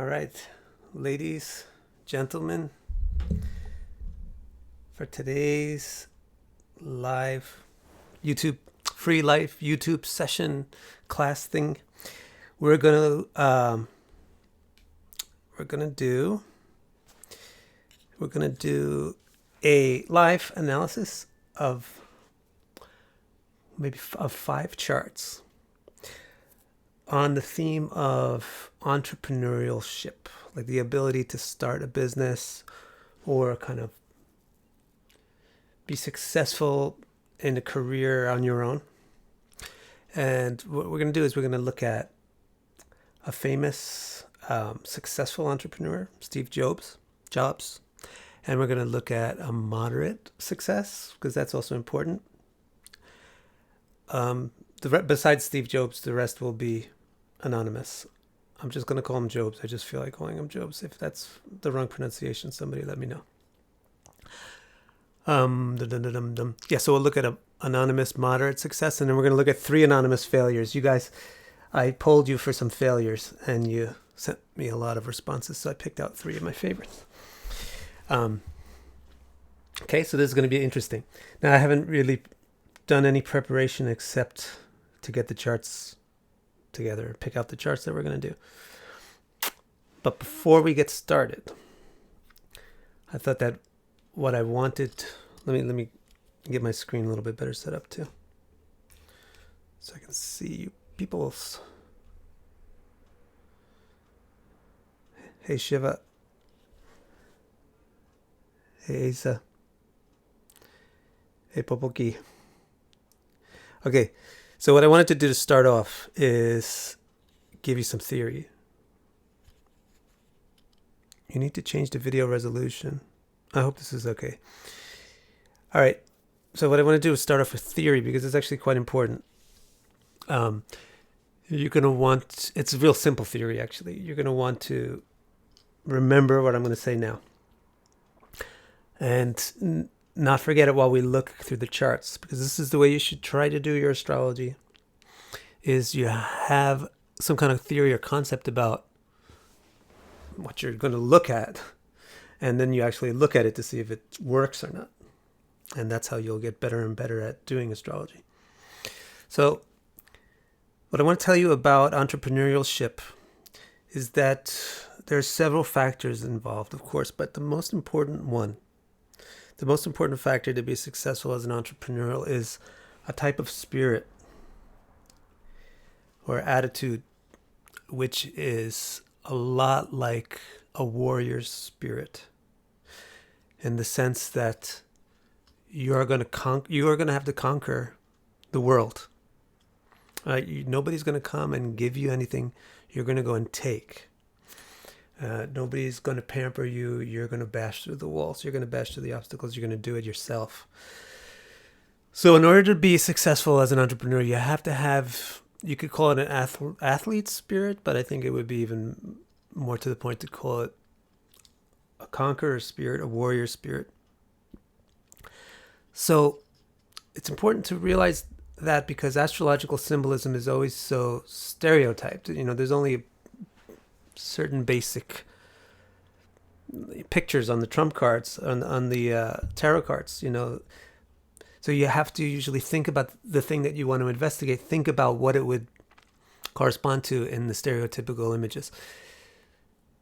All right, ladies, gentlemen, for today's live YouTube, free live YouTube session class thing, we're gonna do a live analysis of of 5 charts on the theme of entrepreneurship, like the ability to start a business or kind of be successful in a career on your own. And what we're going to do is we're going to look at a famous, successful entrepreneur, Steve Jobs, and we're going to look at a moderate success because that's also important. Besides Steve Jobs, the rest will be anonymous. I'm just going to call him Jobs. I just feel like calling him Jobs. If that's the wrong pronunciation, somebody let me know. Yeah, so we'll look at an anonymous moderate success, and then we're going to look at 3 anonymous failures. You guys, I polled you for some failures, and you sent me a lot of responses, so I picked out 3 of my favorites. Okay, so this is going to be interesting. Now, I haven't really done any preparation except to get the charts together, pick out the charts that we're going to do. But before we get started, I thought that what I wanted, let me get my screen a little bit better set up too, so I can see you peoples. Hey Shiva. Hey Asa. Hey Popoki. Okay, so what I wanted to do to start off is give you some theory. You need to change the video resolution. I hope this is okay. All right, so what I want to do is start off with theory because it's actually quite important. You're going to want, it's a real simple theory actually. You're going to want to remember what I'm going to say now. And not forget it while we look through the charts, because this is the way you should try to do your astrology, is you have some kind of theory or concept about what you're going to look at, and then you actually look at it to see if it works or not. And that's how you'll get better and better at doing astrology. So what I want to tell you about entrepreneurship is that there's several factors involved, of course, but the most important factor to be successful as an entrepreneur is a type of spirit or attitude, which is a lot like a warrior's spirit, in the sense that you are going to have to conquer the world. Nobody's going to come and give you anything. You're going to go and take. Nobody's going to pamper you. You're going to bash through the walls. You're going to bash through the obstacles. You're going to do it yourself. So in order to be successful as an entrepreneur, you have to have, you could call it an athlete spirit, but I think it would be even more to the point to call it a conqueror spirit, a warrior spirit. So it's important to realize that, because astrological symbolism is always so stereotyped. There's only certain basic pictures on the trump cards, on the tarot cards, So you have to usually think about the thing that you want to investigate. Think about what it would correspond to in the stereotypical images.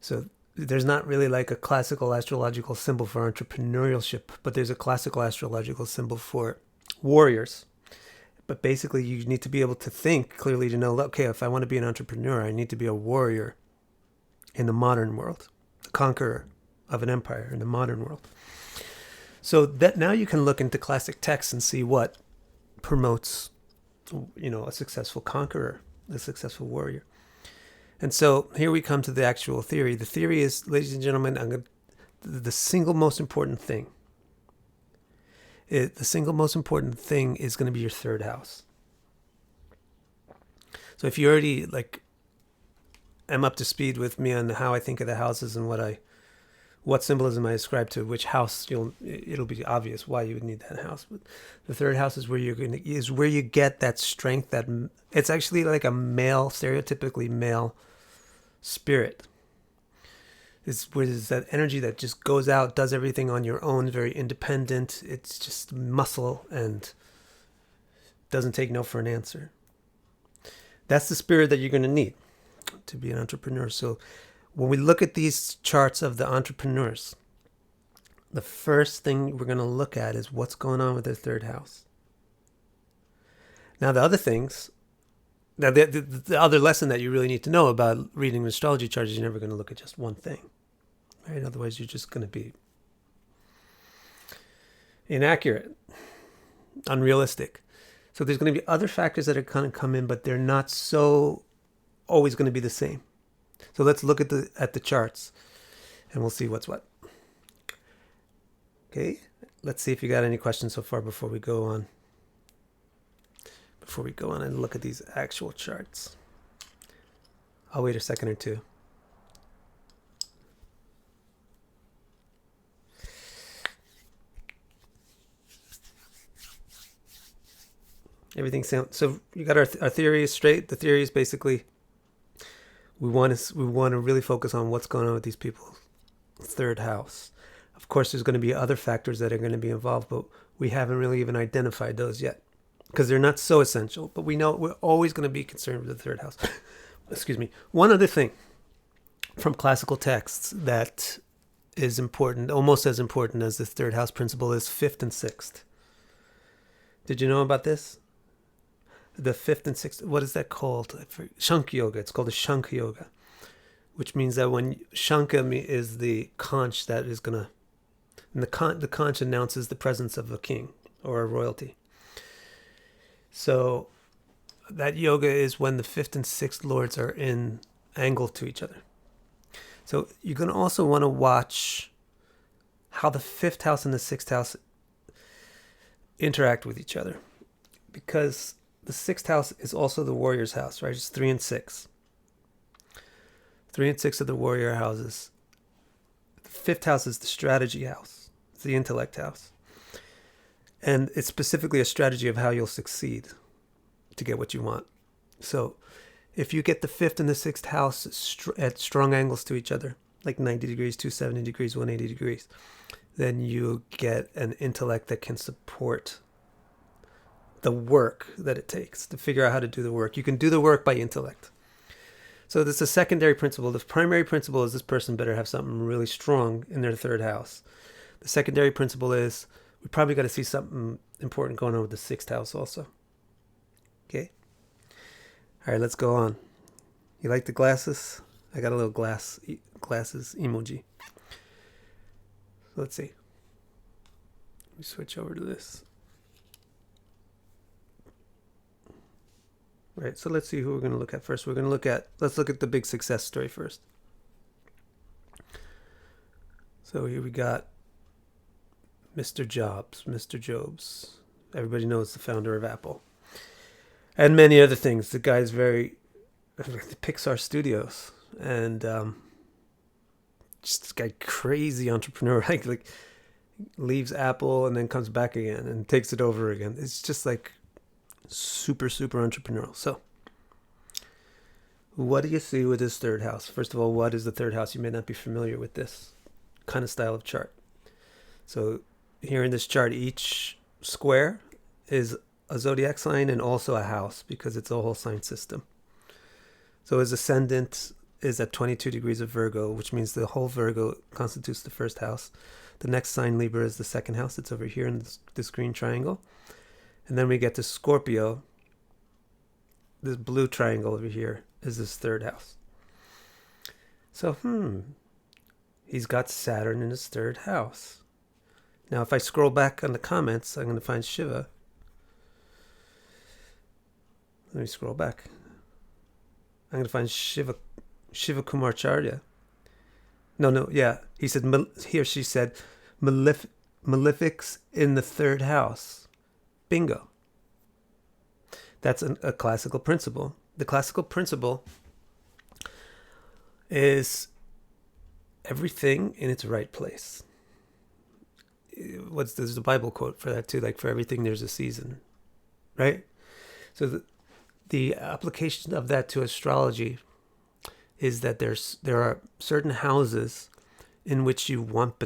So there's not really like a classical astrological symbol for entrepreneurship, but there's a classical astrological symbol for warriors. But basically you need to be able to think clearly to know, okay, if I want to be an entrepreneur, I need to be a warrior in the modern world, the conqueror of an empire in the modern world. So that now you can look into classic texts and see what promotes, a successful conqueror, a successful warrior. And so here we come to the actual theory. The theory is, ladies and gentlemen, the single most important thing. The single most important thing is going to be your 3rd house. So if you already am up to speed with me on how I think of the houses and what symbolism I ascribe to which house, it'll be obvious why you would need that house. But the 3rd house is where you get that strength. That it's actually like a male, stereotypically male spirit. is that energy that just goes out, does everything on your own, very independent. It's just muscle and doesn't take no for an answer. That's the spirit that you're going to need to be an entrepreneur. So when we look at these charts of the entrepreneurs, the first thing we're going to look at is what's going on with their third house. Now, the other things, the other lesson that you really need to know about reading an astrology chart is you're never going to look at just one thing, right? Otherwise, you're just going to be inaccurate, unrealistic. So there's going to be other factors that are going to come in, but they're not so always going to be the same. So let's look at the charts, and we'll see what's what. Okay, let's see if you got any questions so far before we go on. Before we go on and look at these actual charts. I'll wait a second or two. Everything sounds so. You got our theory is straight. The theory is basically we want to really focus on what's going on with these people's third house. Of course, there's going to be other factors that are going to be involved, but we haven't really even identified those yet because they're not so essential. But we know we're always going to be concerned with the third house. Excuse me. One other thing from classical texts that is important, almost as important as the third house principle, is fifth and sixth. Did you know about this? The fifth and sixth, what is that called? Shankha yoga. It's called a Shankha yoga, which means that when Shankha is the conch that is going to, and the conch announces the presence of a king or a royalty. So that yoga is when the fifth and sixth lords are in angle to each other. So you're going to also want to watch how the fifth house and the sixth house interact with each other, because the sixth house is also the warrior's house, right? It's 3 and 6. 3 and 6 are the warrior houses. The fifth house is the strategy house. It's the intellect house. And it's specifically a strategy of how you'll succeed to get what you want. So if you get the fifth and the sixth house at strong angles to each other, like 90 degrees, 270 degrees, 180 degrees, then you get an intellect that can support the work that it takes to figure out how to do the work. You can do the work by intellect. So this is a secondary principle. The primary principle is this person better have something really strong in their third house. The secondary principle is we probably got to see something important going on with the sixth house also. Okay? All right, let's go on. You like the glasses? I got a little glasses emoji. Let's see. Let me switch over to this. Right, so let's see who we're going to look at first. Let's look at the big success story first. So here we got Mr. Jobs. Everybody knows the founder of Apple. And many other things. The guy's very Pixar Studios. And just this guy, crazy entrepreneur, like leaves Apple and then comes back again and takes it over again. It's just like super entrepreneurial. So what do you see with his third house? First of all, what is the third house? You may not be familiar with this kind of style of chart. So here in this chart, each square is a zodiac sign and also a house because it's a whole sign system. So his ascendant is at 22 degrees of Virgo, which means the whole Virgo constitutes the first house. The next sign, Libra, is the second house. It's over here in this green triangle. And then we get to Scorpio. This blue triangle over here is his third house. So, he's got Saturn in his third house. Now, if I scroll back on the comments, I'm going to find Shiva. Let me scroll back. I'm going to find Shiva Kumaracharya. Yeah. He she said, malefics in the third house. Bingo. That's a classical principle. The classical principle is everything in its right place. There's a Bible quote for that too, like for everything there's a season, right? So the application of that to astrology is that there are certain houses in which you want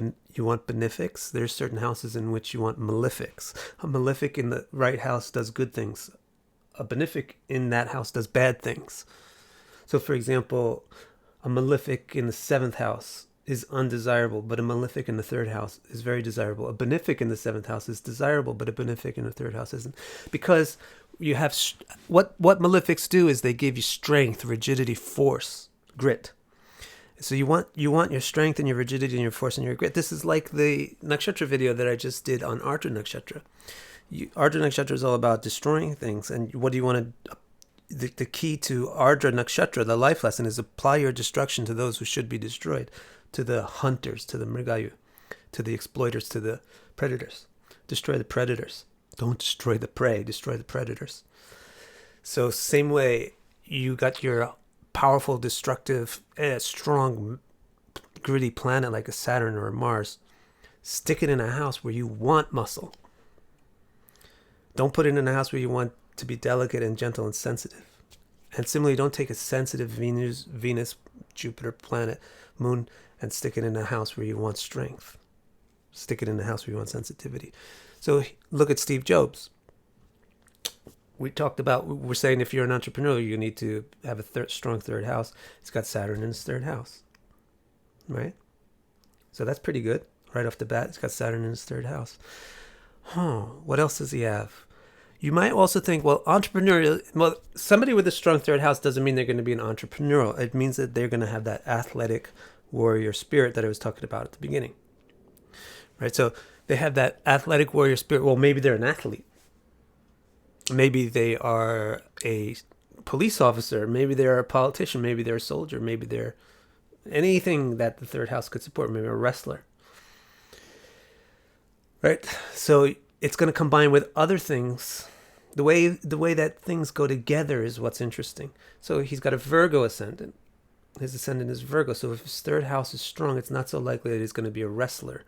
benefics. There's certain houses in which you want malefics. A malefic in the right house does good things. A benefic in that house does bad things. So, for example, a malefic in the 7th house is undesirable, but a malefic in the 3rd house is very desirable. A benefic in the 7th house is desirable, but a benefic in the 3rd house isn't. Because you have what malefics do is they give you strength, rigidity, force, grit. So you want your strength and your rigidity and your force and your grit. This is like the nakshatra video that I just did on Ardra nakshatra. Ardra nakshatra is all about destroying things, and what do you want to? The key to Ardra nakshatra, the life lesson, is apply your destruction to those who should be destroyed, to the hunters, to the mrigayu, to the exploiters, to the predators. Destroy the predators. Don't destroy the prey. Destroy the predators. So same way, you got your powerful, destructive, strong, gritty planet like a Saturn or a Mars. Stick it in a house where you want muscle. Don't put it in a house where you want to be delicate and gentle and sensitive. And similarly, don't take a sensitive Venus, Jupiter, planet, moon, and stick it in a house where you want strength. Stick it in a house where you want sensitivity. So look at Steve Jobs. We're saying if you're an entrepreneur, you need to have a strong 3rd house. It's got Saturn in its 3rd house, right? So that's pretty good. Right off the bat, it's got Saturn in its 3rd house. What else does he have? You might also think, well, somebody with a strong 3rd house doesn't mean they're going to be an entrepreneurial. It means that they're going to have that athletic warrior spirit that I was talking about at the beginning, right? So they have that athletic warrior spirit. Well, maybe they're an athlete. Maybe they are a police officer. Maybe they're a politician. Maybe they're a soldier. Maybe they're anything that the 3rd house could support. Maybe a wrestler, right? So it's going to combine with other things. The way that things go together is what's interesting. So he's got a Virgo ascendant. His ascendant is Virgo. So if his 3rd house is strong, it's not so likely that he's going to be a wrestler.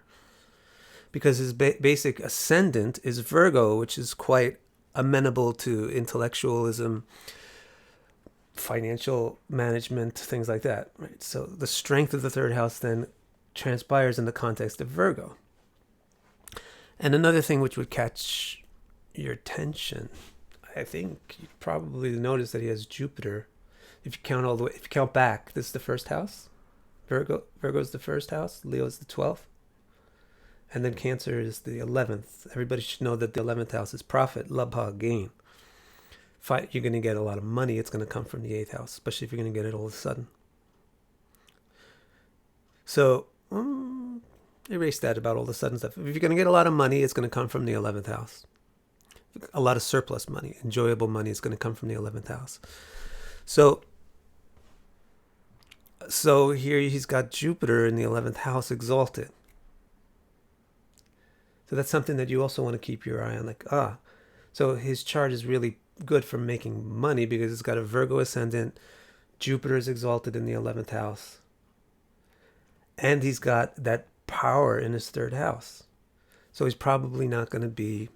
Because his basic ascendant is Virgo, which is quite amenable to intellectualism, financial management, things like that. Right. So the strength of the 3rd house then transpires in the context of Virgo. And another thing which would catch your attention, I think you'd probably notice that he has Jupiter. If you count back, this is the 1st house. Virgo's the 1st house. Leo's the 12th. And then Cancer is the 11th. Everybody should know that the 11th house is profit, labha, gain. You're going to get a lot of money. It's going to come from the 8th house, especially if you're going to get it all of a sudden. So, erase that about all the sudden stuff. If you're going to get a lot of money, it's going to come from the 11th house. A lot of surplus money, enjoyable money is going to come from the 11th house. So here he's got Jupiter in the 11th house exalted. So that's something that you also want to keep your eye on. So his chart is really good for making money because it's got a Virgo ascendant. Jupiter is exalted in the 11th house. And he's got that power in his 3rd house. So he's probably not going to be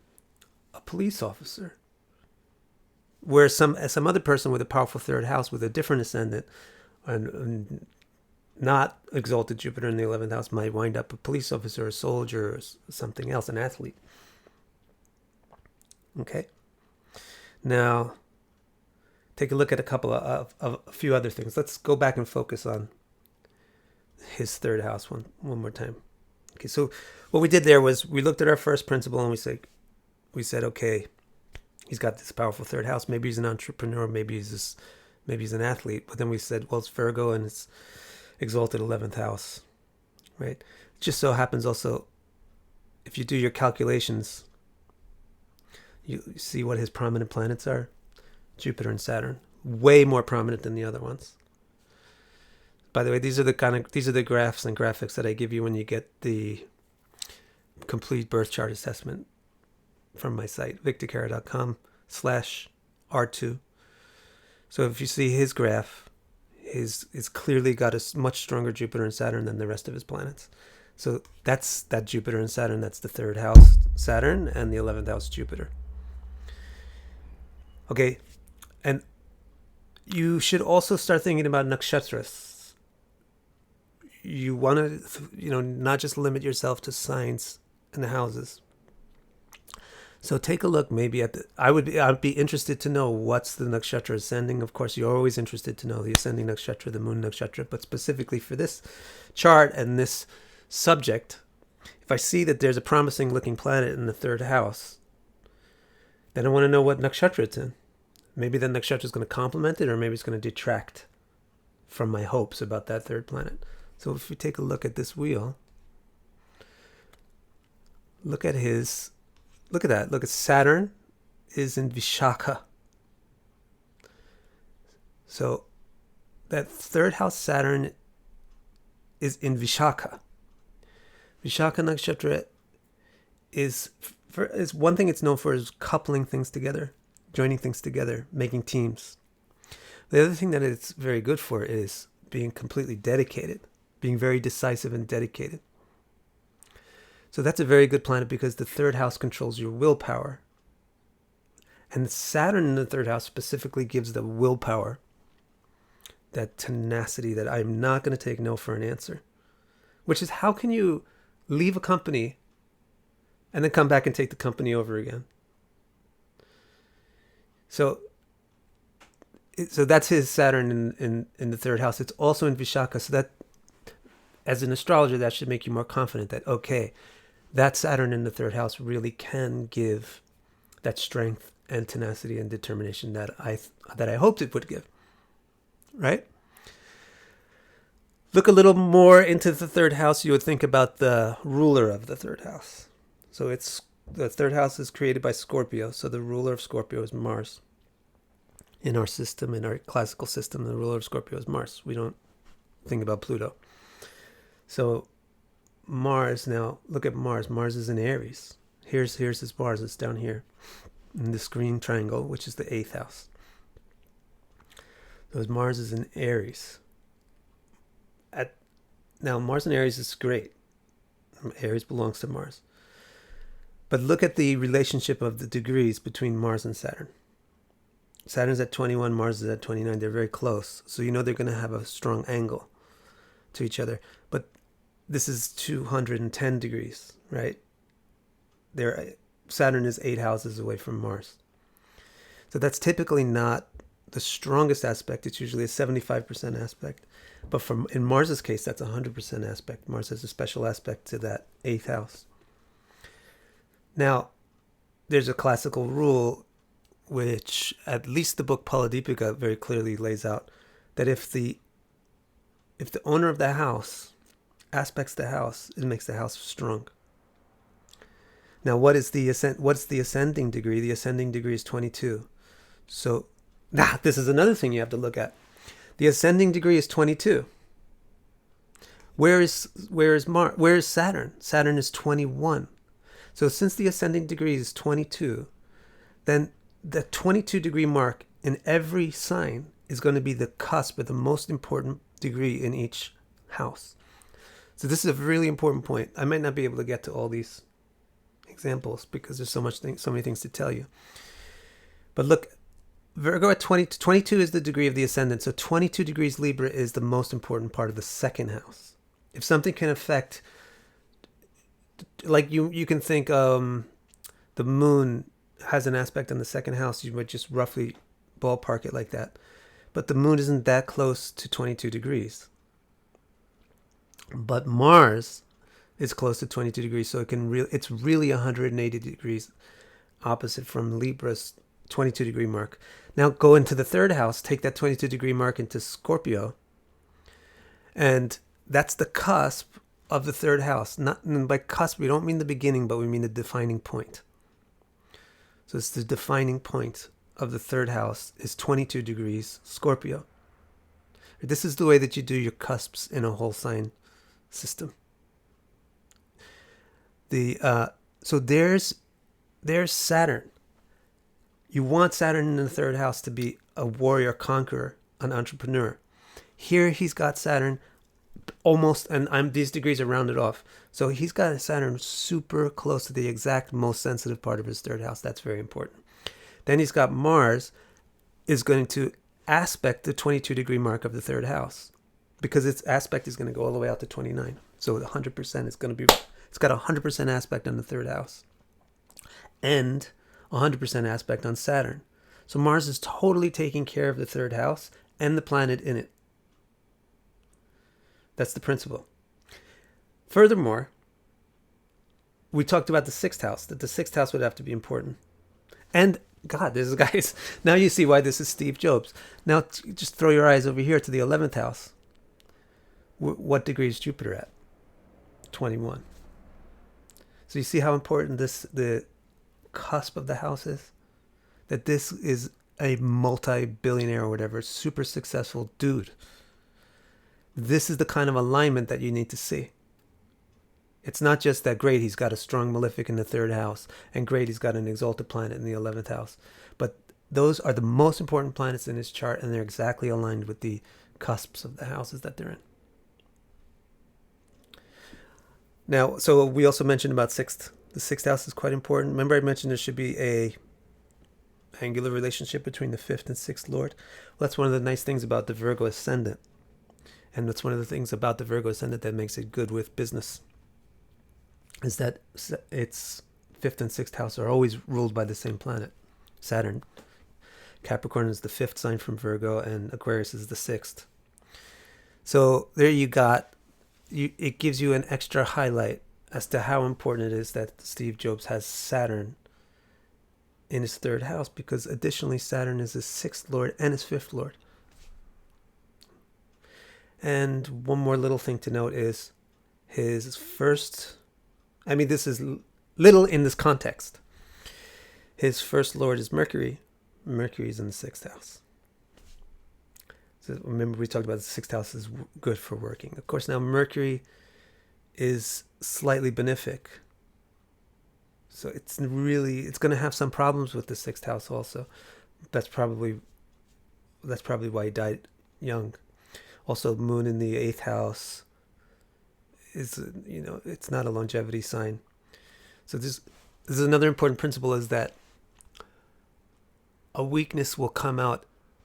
a police officer. Where some other person with a powerful 3rd house with a different ascendant and not exalted Jupiter in the 11th house might wind up a police officer, a soldier, or something else, an athlete. Okay? Now, take a look at a few other things. Let's go back and focus on his 3rd house one more time. Okay, so what we did there was we looked at our first principle and we said, okay, he's got this powerful 3rd house. Maybe he's an entrepreneur. Maybe he's an athlete. But then we said, well, it's Virgo and it's exalted 11th house, right? It just so happens also, if you do your calculations, you see what his prominent planets are. Jupiter and Saturn, way more prominent than the other ones. By the way, these are the graphs and graphics that I give you when you get the complete birth chart assessment from my site, victorcara.com/R2. So if you see his graph, it's clearly got a much stronger Jupiter and Saturn than the rest of his planets. So that's that Jupiter and Saturn. That's the 3rd house Saturn and the 11th house Jupiter. Okay, and you should also start thinking about nakshatras. you want to, not just limit yourself to signs and the houses. So take a look maybe at I'd be interested to know what's the nakshatra ascending. Of course, you're always interested to know the ascending nakshatra, the moon nakshatra, but specifically for this chart and this subject, if I see that there's a promising looking planet in the third house, then I want to know what nakshatra it's in. Maybe the nakshatra is going to complement it, or maybe it's going to detract from my hopes about that third planet. So if we take a look at this wheel, look at that. Look at Saturn is in Vishaka. So that third house Saturn is in Vishaka. Vishaka nakshatra is one thing it's known for is coupling things together, joining things together, making teams. The other thing that it's very good for is being completely dedicated, being very decisive and dedicated. So that's a very good planet because the third house controls your willpower. And Saturn in the third house specifically gives the willpower, that tenacity that I'm not going to take no for an answer. Which is, how can you leave a company and then come back and take the company over again? So that's his Saturn in the third house. It's also in Vishaka. So that, as an astrologer, that should make you more confident that, okay, that Saturn in the third house really can give that strength and tenacity and determination that I hoped it would give. Right? Look a little more into the third house. You would think about the ruler of the third house. So the third house is created by Scorpio. So the ruler of Scorpio is Mars. In our system, in our classical system, the ruler of Scorpio is Mars. We don't think about Pluto. So Mars, now look at Mars. Mars is in Aries. Here's his Mars. It's down here in this green triangle, which is the 8th house. So Mars is in Aries. Now Mars in Aries is great. Aries belongs to Mars. But look at the relationship of the degrees between Mars and Saturn. Saturn's at 21, Mars is at 29. They're very close. So they're going to have a strong angle to each other. But this is 210 degrees, right? Saturn is 8 houses away from Mars. So that's typically not the strongest aspect. It's usually a 75% aspect. But in Mars's case, that's 100% aspect. Mars has a special aspect to that 8th house. Now, there's a classical rule, which at least the book Paladipika very clearly lays out, that if the owner of the house aspects the house, it makes the house strong. Now, what's the ascending degree? The ascending degree is 22. So, this is another thing you have to look at. The ascending degree is 22. Where is Saturn? Saturn is 21. So since the ascending degree is 22, then the 22 degree mark in every sign is going to be the cusp of the most important degree in each house. So this is a really important point. I might not be able to get to all these examples because there's so many things to tell you. But look, Virgo at 22 is the degree of the ascendant. So 22 degrees Libra is the most important part of the second house. If something can affect, like you can think the moon has an aspect in the second house, you would just roughly ballpark it like that. But the moon isn't that close to 22 degrees. But Mars is close to 22 degrees, so it's really 180 degrees opposite from Libra's 22 degree mark. Now go into the third house, take that 22 degree mark into Scorpio, and that's the cusp of the third house. Not by cusp, we don't mean the beginning, but we mean the defining point. So it's the defining point of the third house is 22 degrees Scorpio. This is the way that you do your cusps in a whole sign system. So there's Saturn. You want Saturn in the third house to be a warrior, conqueror, an entrepreneur. Here he's got Saturn almost, and these degrees are rounded off. So he's got Saturn super close to the exact most sensitive part of his third house. That's very important. Then he's got Mars is going to aspect the 22 degree mark of the third house. because its aspect is going to go all the way out to 29. So 100% is going to be, it's got 100% aspect on the third house and 100% aspect on Saturn. So Mars is totally taking care of the third house and the planet in it. That's the principle. Furthermore, we talked about the sixth house, that the sixth house would have to be important. And God, this is, guys, now you see why this is Steve Jobs. Now just throw your eyes over here to the 11th house. What degree is Jupiter at? 21. So you see how important the cusp of the house is? That this is a multi-billionaire or whatever, super successful dude. This is the kind of alignment that you need to see. It's not just that great he's got a strong malefic in the third house and great he's got an exalted planet in the 11th house. But those are the most important planets in his chart, and they're exactly aligned with the cusps of the houses that they're in. Now, so we also mentioned about sixth. The sixth house is quite important. Remember I mentioned there should be a angular relationship between the fifth and sixth lord? Well, that's one of the nice things about the Virgo ascendant. And that's one of the things about the Virgo ascendant that makes it good with business, is that its fifth and sixth house are always ruled by the same planet, Saturn. Capricorn is the fifth sign from Virgo, and Aquarius is the sixth. So there you got, it gives you an extra highlight as to how important it is that Steve Jobs has Saturn in his third house, because additionally Saturn is his sixth lord and his fifth lord. And one more little thing to note is his first, I mean, this is little in this context. His first lord is Mercury. Mercury is in the sixth house. So remember we talked about the sixth house is good for working. Of course, now Mercury is slightly benefic. So it's going to have some problems with the sixth house also. That's probably why he died young. Also, Moon in the eighth house is, it's not a longevity sign. So this is another important principle, is that a weakness will come out.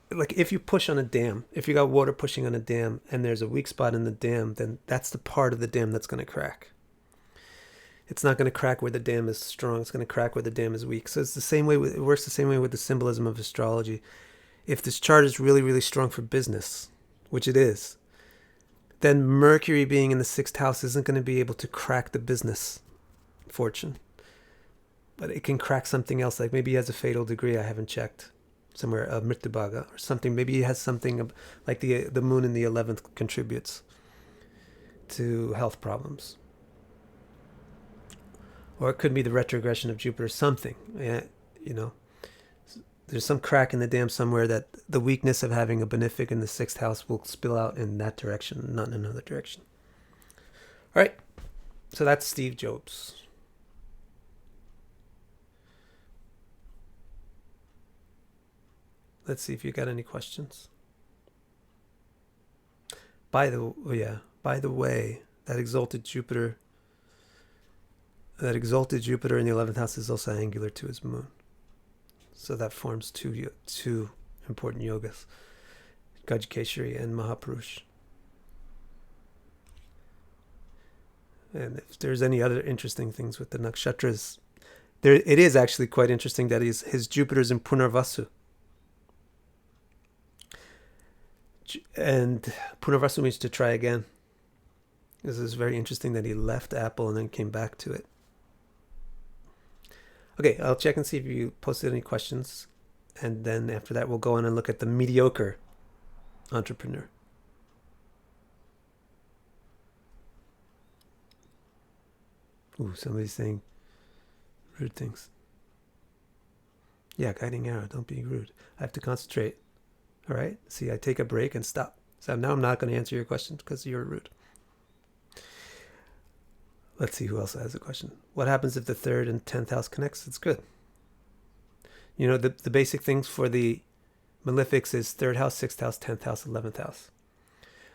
Like if you push on a dam, if you got water pushing on a dam and there's a weak spot in the dam, then that's the part of the dam that's going to crack. It's not going to crack where the dam is strong. It's going to crack where the dam is weak. So it's the same way. It works the same way with the symbolism of astrology. If this chart is really, really strong for business, which it is, then Mercury being in the sixth house isn't going to be able to crack the business fortune. But it can crack something else, like maybe he has a fatal degree, I haven't checked, somewhere, a Mritubhaga or something. Maybe he has something like the moon in the 11th contributes to health problems. Or it could be the retrogression of Jupiter, something, There's some crack in the dam somewhere that the weakness of having a benefic in the sixth house will spill out in that direction, not in another direction. All right, so that's Steve Jobs. Let's see if you got any questions. By the way, that exalted Jupiter in the 11th house is also angular to his moon. So that forms two important yogas, Gajkeshari and Mahapurush. And if there's any other interesting things with the nakshatras, it is actually quite interesting that his Jupiter's in Punarvasu. And Punarvasu means to try again. This is very interesting that he left Apple and then came back to it. Okay, I'll check and see if you posted any questions. And then after that, we'll go on and look at the mediocre entrepreneur. Ooh, somebody's saying rude things. Yeah, guiding arrow, don't be rude. I have to concentrate. All right? See, I take a break and stop. So now I'm not going to answer your questions because you're rude. Let's see who else has a question. What happens if the 3rd and 10th house connects? It's good. The basic things for the malefics is 3rd house, 6th house, 10th house, 11th house.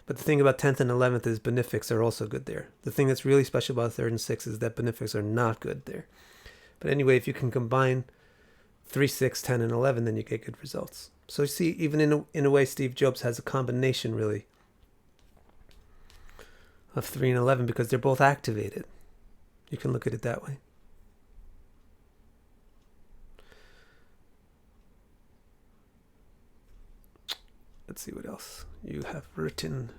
But the thing about 10th and 11th is benefics are also good there. The thing that's really special about 3rd and 6th is that benefics are not good there. But anyway, if you can combine 3, 6, 10, and 11, then you get good results. So you see, even in a way, Steve Jobs has a combination, really, of 3 and 11 because they're both activated. You can look at it that way. Let's see what else you have written.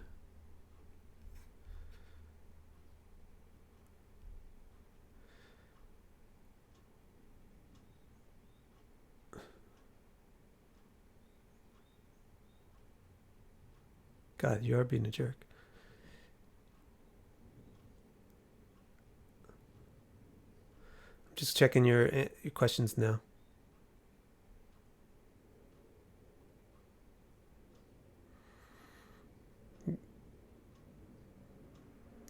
God, you are being a jerk. I'm just checking your questions now.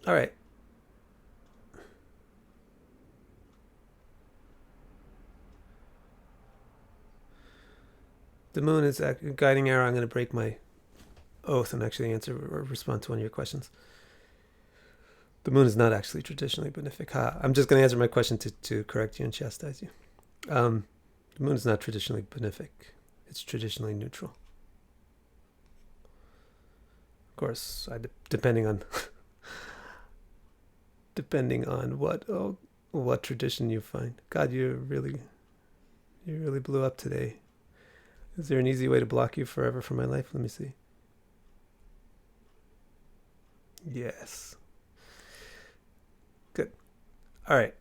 All right. The moon is a guiding arrow. I'm going to break my oath and actually answer or respond to one of your questions. The moon is not actually traditionally benefic. I'm just going to answer my question to correct you and chastise you. The moon is not traditionally benefic. It's traditionally neutral. Of course, depending on what tradition you find. God, you really blew up today. Is there an easy way to block you forever from my life? Let me see. Yes. Good. All right.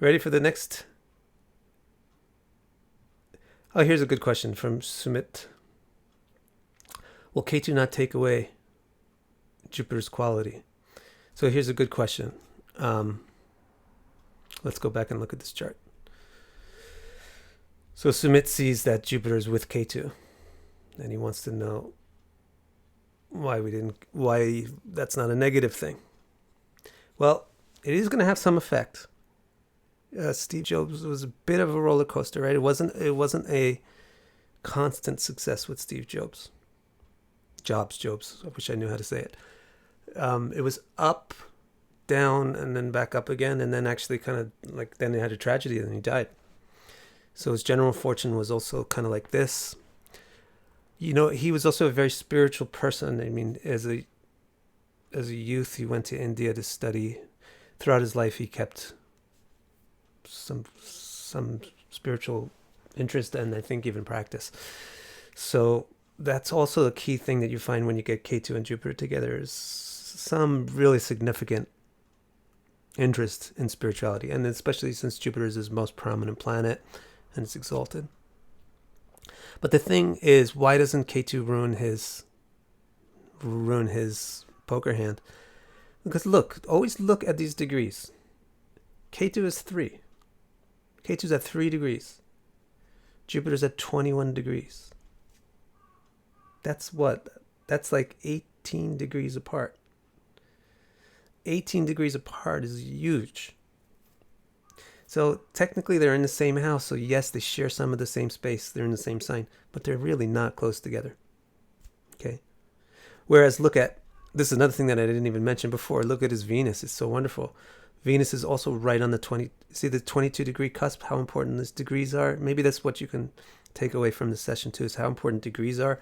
Ready for the next? Oh, here's a good question from Sumit. Will Ketu not take away Jupiter's quality? So here's a good question. Let's go back and look at this chart. So Sumit sees that Jupiter is with Ketu, and he wants to know why that's not a negative thing. Well, it is going to have some effect. Steve Jobs was a bit of a roller coaster, right? It wasn't a constant success with Steve Jobs. Jobs. I wish I knew how to say it. It was up, down, and then back up again, and then actually kind of like then he had a tragedy and he died. So his general fortune was also kind of like this. You know, he was also a very spiritual person. I mean, as a youth, he went to India to study. Throughout his life, he kept some spiritual interest and I think even practice. So that's also a key thing that you find when you get Ketu and Jupiter together is some really significant interest in spirituality, and especially since Jupiter is his most prominent planet and it's exalted. But the thing is, why doesn't Ketu ruin his poker hand? Because always look at these degrees. Ketu is 3. Ketu's at 3 degrees. Jupiter's at 21 degrees. That's what? That's like 18 degrees apart. 18 degrees apart is huge. So technically they're in the same house. So yes, they share some of the same space. They're in the same sign, but they're really not close together. Okay. Whereas this is another thing that I didn't even mention before. Look at his Venus. It's so wonderful. Venus is also right on the 22 degree cusp, how important these degrees are. Maybe that's what you can take away from the session too, is how important degrees are.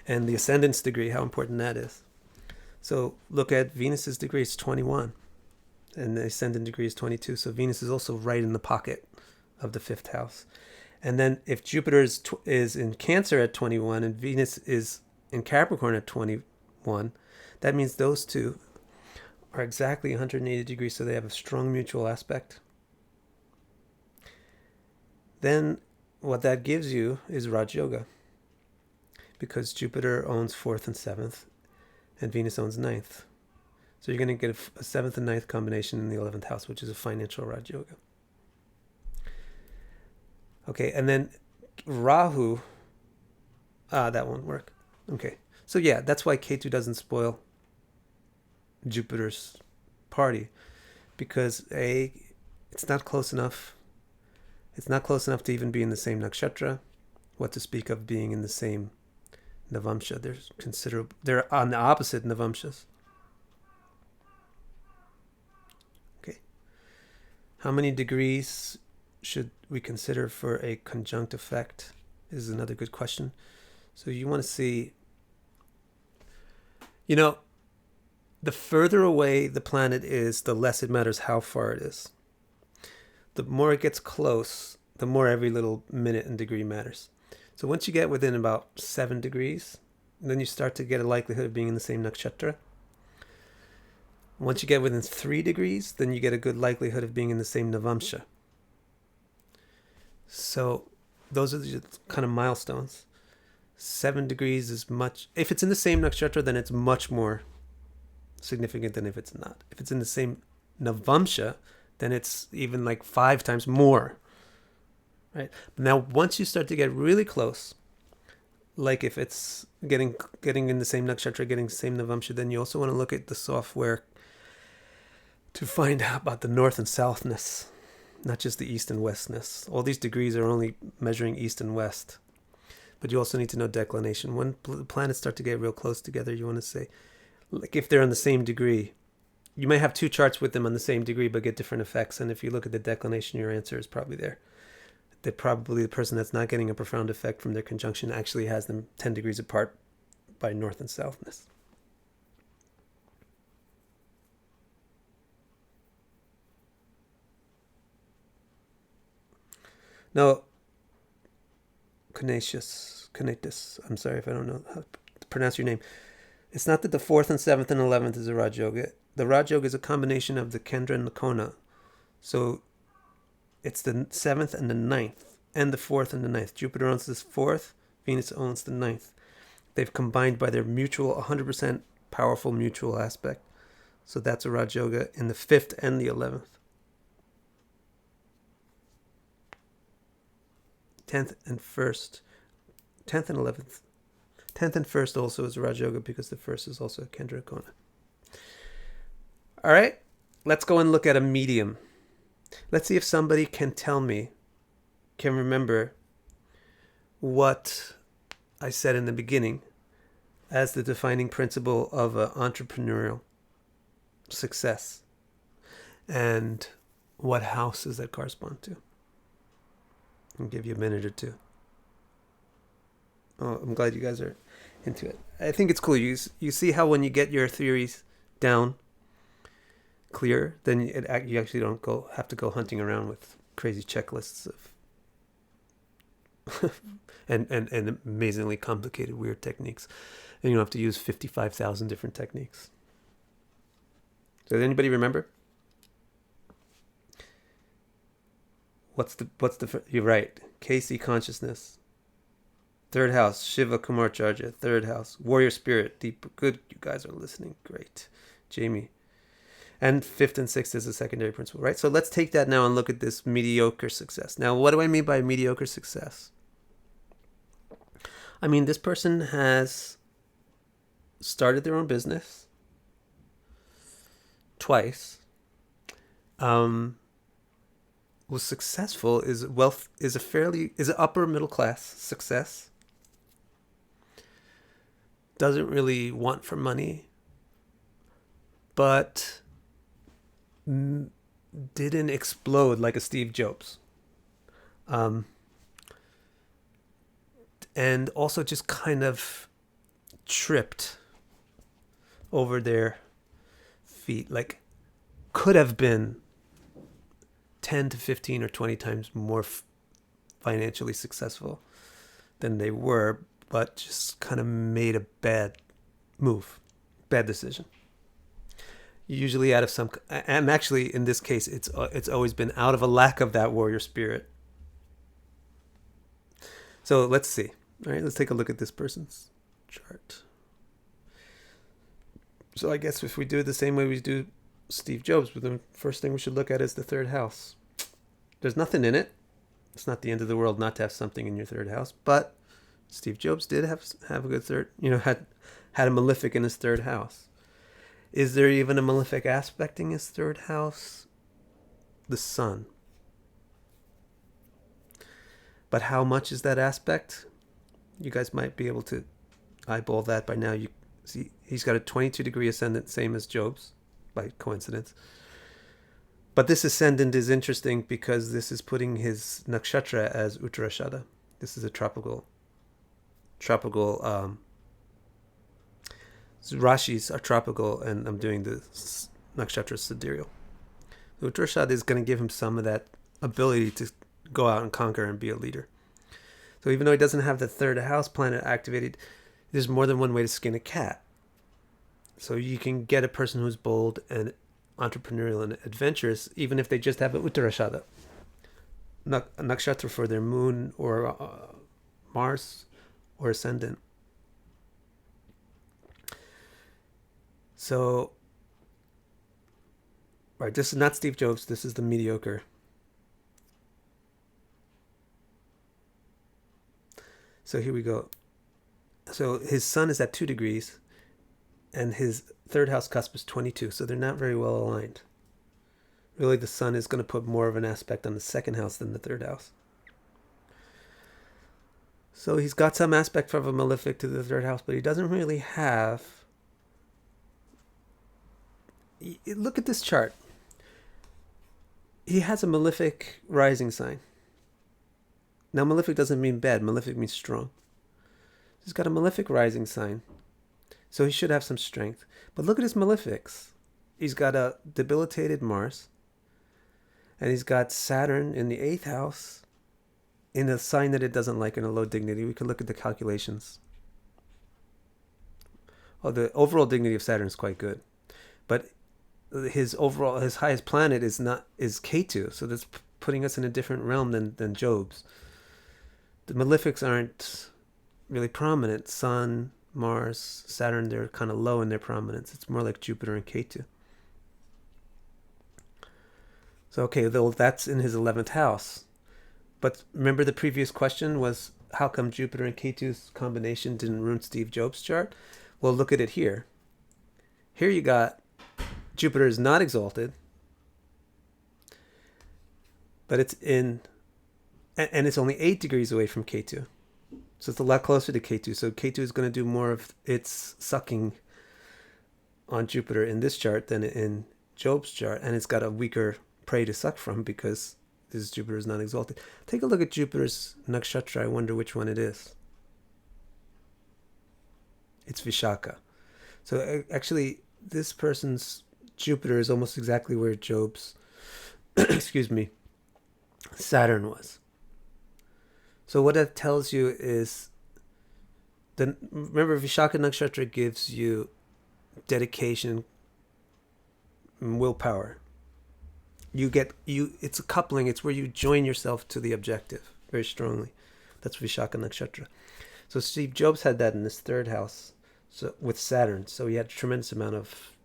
And the ascendance degree, how important that is. So look at Venus's degree, it's 21. And the ascendant degree is 22. So Venus is also right in the pocket of the 5th house. And then if Jupiter is in Cancer at 21 and Venus is in Capricorn at 21, that means those two are exactly 180 degrees. So they have a strong mutual aspect. Then what that gives you is Raj Yoga. Because Jupiter owns 4th and 7th. And Venus owns 9th. So you're going to get a 7th and 9th combination in the 11th house, which is a financial Raj Yoga. Okay, and then Rahu, that won't work. Okay, so yeah, that's why Ketu doesn't spoil Jupiter's party, because it's not close enough. It's not close enough to even be in the same nakshatra. What to speak of being in the same Navamsha. They're on the opposite Navamshas. Okay. How many degrees should we consider for a conjunct effect is another good question. So you want to see, the further away the planet is, the less it matters how far it is. The more it gets close, the more every little minute and degree matters. So once you get within about 7 degrees, then you start to get a likelihood of being in the same nakshatra. Once you get within 3 degrees, then you get a good likelihood of being in the same navamsha. So those are the kind of milestones. 7 degrees is much. If it's in the same nakshatra, then it's much more significant than if it's not. If it's in the same navamsha, then it's even like 5 times more. Right? But now, once you start to get really close, like if it's getting in the same nakshatra, getting the same navamsha, then you also want to look at the software to find out about the north and southness, not just the east and westness. All these degrees are only measuring east and west. But you also need to know declination. When planets start to get real close together, you want to say, like if they're on the same degree, you may have 2 charts with them on the same degree but get different effects. And if you look at the declination, your answer is probably there. That probably the person that's not getting a profound effect from their conjunction actually has them 10 degrees apart by north and southness. Now, Conatus, I'm sorry if I don't know how to pronounce your name. It's not that the 4th and 7th and 11th is a Raj Yoga. The Raj Yoga is a combination of the Kendra and the Kona. So it's the 7th and the 9th, and the 4th and the 9th. Jupiter owns this 4th, Venus owns the 9th. They've combined by their mutual, 100% powerful mutual aspect. So that's a Raj Yoga in the 5th and the 11th. 10th and 1st. 10th and 11th. 10th and 1st also is Raj Yoga because the 1st is also Kendra Kona. All right, let's go and look at a medium. Let's see if somebody can remember what I said in the beginning as the defining principle of entrepreneurial success and what house does that correspond to. I'll give you a minute or two. Oh, I'm glad you guys are into it. I think it's cool. You see how when you get your theories down clear, then you actually don't have to go hunting around with crazy checklists of and amazingly complicated weird techniques, and you don't have to use 55,000 different techniques. So does anybody remember? What's the you're right, Casey consciousness. 3rd house, Shiva Kumarcharya. 3rd house, warrior spirit, deep. Good, you guys are listening. Great, Jamie. And 5th and 6th is a secondary principle, right? So let's take that now and look at this mediocre success. Now, what do I mean by mediocre success? I mean, this person has started their own business twice. Was successful, is an upper middle class success. Doesn't really want for money, but didn't explode like a Steve Jobs. And also just kind of tripped over their feet. Like, could have been 10 to 15 or 20 times more financially successful than they were, but just kind of made a bad decision. Usually out of and actually in this case, it's always been out of a lack of that warrior spirit. So let's see. All right, let's take a look at this person's chart. So I guess if we do it the same way we do Steve Jobs, the first thing we should look at is the 3rd house. There's nothing in it. It's not the end of the world not to have something in your 3rd house, but Steve Jobs did have a good had a malefic in his 3rd house. Is there even a malefic aspecting his 3rd house? The sun. But how much is that aspect? You guys might be able to eyeball that by now. You see, he's got a 22 degree ascendant, same as Job's, by coincidence. But this ascendant is interesting because this is putting his nakshatra as Uttarashada. This is a tropical So Rashis are tropical, and I'm doing the nakshatra sidereal. So Uttarashad is going to give him some of that ability to go out and conquer and be a leader. So even though he doesn't have the third house planet activated, there's more than one way to skin a cat. So you can get a person who's bold and entrepreneurial and adventurous, even if they just have an Uttarashada, a nakshatra for their moon or Mars or ascendant. So, right, this is not Steve Jobs. This is the mediocre. So here we go. So his sun is at 2 degrees, and his third house cusp is 22. So they're not very well aligned. Really, the sun is going to put more of an aspect on the second house than the third house. So he's got some aspect of a malefic to the third house, but he doesn't really have... Look at this chart. He has a malefic rising sign. Now, malefic doesn't mean bad. Malefic means strong. He's got a malefic rising sign, so he should have some strength. But look at his malefics. He's got a debilitated Mars, and he's got Saturn in the 8th house in a sign that it doesn't like, in a low dignity. We could look at the calculations. Oh, the overall dignity of Saturn is quite good, but his highest planet is Ketu, so that's putting us in a different realm than Job's. The malefics aren't really prominent. Sun, Mars, Saturn, they're kind of low in their prominence. It's more like Jupiter and Ketu. So, okay, though that's in his 11th house. But remember the previous question was, how come Jupiter and Ketu's combination didn't ruin Steve Jobs' chart? Well, look at it here. Here you got Jupiter is not exalted, but it's in, and it's only 8 degrees away from Ketu. So it's a lot closer to Ketu. So Ketu is going to do more of its sucking on Jupiter in this chart than in Job's chart. And it's got a weaker prey to suck from because this Jupiter is not exalted. Take a look at Jupiter's nakshatra. I wonder which one it is. It's Vishaka. So actually, this person's Jupiter is almost exactly where Job's, Saturn was. So what that tells you is, remember Vishaka Nakshatra gives you dedication and willpower. It's a coupling, it's where you join yourself to the objective very strongly. That's Vishaka Nakshatra. So Steve Jobs had that in his third house, so with Saturn. So he had a tremendous amount of